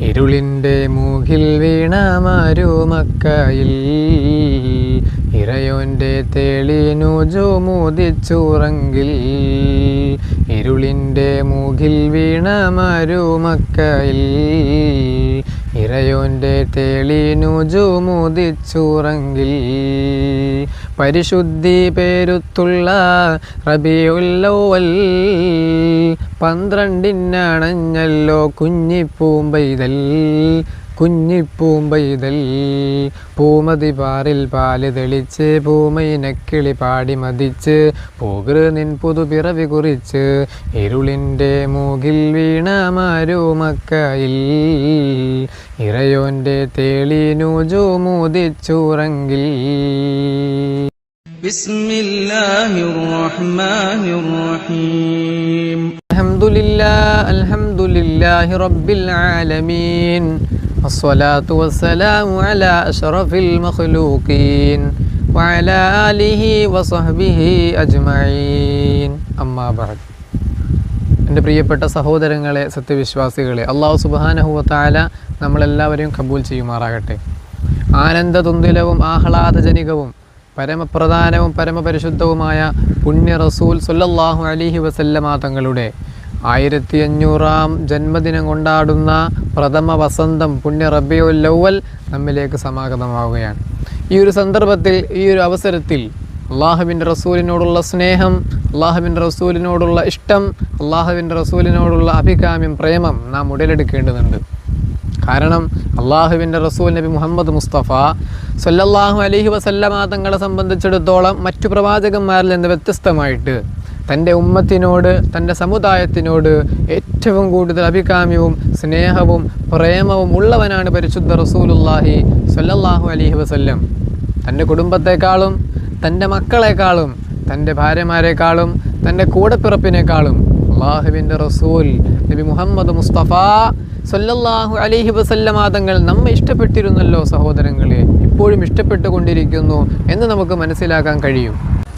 ഇരുളിൻ്റെ മൂകിൽ വീണ മരുമക്കയിൽ ഇറയോൻ്റെ തേളിനു ജോമുദിച്ചുറങ്കിൽ. ഇരുളിൻ്റെ മൂകിൽ വീണ മരുമക്കയിൽ ഇറയോൻ്റെ തേളിനു ജോമുദിച്ചുറങ്കിൽ. പരിശുദ്ധി പേരുത്തുള്ള റബീഉൽ അവ്വൽ 12-നണഞ്ഞല്ലോ കുഞ്ഞിപ്പൂമ്പെയ്തൽ. പൂമതി പാറിൽ പാല് തെളിച്ച് പൂമൈനക്കിളി പാടി മതിച്ച് പോകൃ നിൻ പുതുപിറവി കുറിച്ച്. ഇരുളിൻ്റെ മൂകിൽ വീണ മരുമക്കയിൽ ഇറയോൻ്റെ തേളിനു ജോമുദിച്ചുറങ്കിൽ. ബിസ്മില്ലാഹിർ റഹ്മാനിർ റഹീം. അൽഹംദുലില്ലാഹി റബ്ബിൽ ആലമീൻ. വസ്സലാത്തു വസ്സലാമു അലാ അഷ്റഫിൽ മഖ്ലൂഖീൻ വഅലാ ആലിഹി വസഹ്ബിഹി അജ്മഈൻ. അമ്മാ ബഅദ്. എൻ്റെ പ്രിയപ്പെട്ട സഹോദരങ്ങളെ, സത്യവിശ്വാസികളെ, അല്ലാഹു സുബ്ഹാനഹു വ തആല നമ്മളെല്ലാവരെയും കബൂൽ ചെയ്യുമാറാകട്ടെ. ആനന്ദതുന്ദിലവും ആഹ്ലാദജനികവും പരമപ്രധാനവും പരമപരിശുദ്ധവുമായ പുണ്യ റസൂൽ സ്വല്ലല്ലാഹു അലൈഹി വസല്ലമ തങ്ങളുടെ 1500-ാം ജന്മദിനം കൊണ്ടാടുന്ന പ്രഥമ വസന്തം പുണ്യ റബീഉൽ അവ്വൽ നമ്മിലേക്ക് സമാഗതമാവുകയാണ്. ഈ ഒരു സന്ദർഭത്തിൽ, ഈ ഒരു അവസരത്തിൽ അള്ളാഹുവിൻ്റെ റസൂലിനോടുള്ള സ്നേഹം, അള്ളാഹുവിൻ്റെ റസൂലിനോടുള്ള ഇഷ്ടം, അള്ളാഹുവിൻ്റെ റസൂലിനോടുള്ള അഭികാമ്യം, പ്രേമം നാം ഉടലെടുക്കേണ്ടതുണ്ട്. കാരണം അള്ളാഹുവിൻ്റെ റസൂൽ നബി മുഹമ്മദ് മുസ്തഫ സ്വല്ലല്ലാഹു അലൈഹി വസല്ലമ തങ്ങളെ സംബന്ധിച്ചിടത്തോളം മറ്റു പ്രവാചകന്മാരിൽ നിന്ന് വ്യത്യസ്തമായിട്ട് തൻ്റെ ഉമ്മത്തിനോട്, തൻ്റെ സമുദായത്തിനോട് ഏറ്റവും കൂടുതൽ അഭികാമ്യവും സ്നേഹവും പ്രേമവും ഉള്ളവനാണ് പരിശുദ്ധ റസൂലുള്ളാഹി സ്വല്ലല്ലാഹു അലൈഹി വസല്ലം. തൻ്റെ കുടുംബത്തെക്കാളും, തൻ്റെ മക്കളെക്കാളും, തൻ്റെ ഭാര്യമാരെക്കാളും, തൻ്റെ കൂടെപ്പിറപ്പിനേക്കാളും അള്ളാഹുവിൻ്റെ റസൂൽ നബി മുഹമ്മദ് മുസ്തഫ സ്വല്ലല്ലാഹു അലൈഹി വസല്ലമ തങ്ങൾ നമ്മെ ഇഷ്ടപ്പെട്ടിരുന്നല്ലോ സഹോദരങ്ങളെ, ഇപ്പോഴും ഇഷ്ടപ്പെട്ടുകൊണ്ടിരിക്കുന്നു എന്ന് നമുക്ക് മനസ്സിലാക്കാൻ കഴിയും.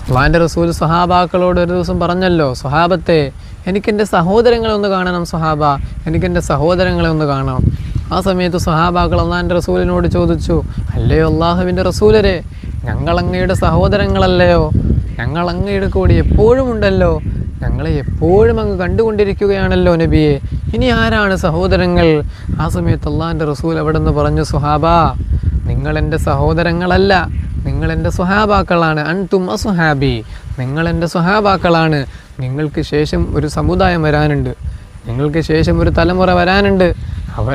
അള്ളാഹിൻ്റെ റസൂൽ സ്വഹാബാക്കളോട് ഒരു ദിവസം പറഞ്ഞല്ലോ, സ്വഹാബത്തെ, എനിക്കെൻ്റെ സഹോദരങ്ങളെ ഒന്ന് കാണണം സ്വഹാബ, എനിക്കെൻ്റെ സഹോദരങ്ങളെ ഒന്ന് കാണണം. ആ സമയത്ത് സ്വഹാബാക്കൾ അള്ളാഹിൻ്റെ റസൂലിനോട് ചോദിച്ചു, അല്ലയോ അള്ളാഹുവിൻ്റെ റസൂലരെ, ഞങ്ങളങ്ങയുടെ സഹോദരങ്ങളല്ലയോ? ഞങ്ങൾ അങ്ങയുടെ കൂടെ എപ്പോഴും ഉണ്ടല്ലോ, ഞങ്ങളെ എപ്പോഴും അങ്ങ് കണ്ടുകൊണ്ടിരിക്കുകയാണല്ലോ നബിയെ, ഇനി ആരാണ് സഹോദരങ്ങൾ? ആ സമയത്ത് അള്ളാഹിൻ്റെ റസൂൽ അവിടെ നിന്ന് പറഞ്ഞു, സ്വഹാബ, നിങ്ങളെൻ്റെ സഹോദരങ്ങളല്ല, നിങ്ങളെൻ്റെ സ്വഹാബാക്കളാണ്. അൻതും അസ്ഹാബി, നിങ്ങളെൻ്റെ സ്വഹാബാക്കളാണ്. നിങ്ങൾക്ക് ശേഷം ഒരു സമുദായം വരാനുണ്ട്, നിങ്ങൾക്ക് ശേഷം ഒരു തലമുറ വരാനുണ്ട്. അവർ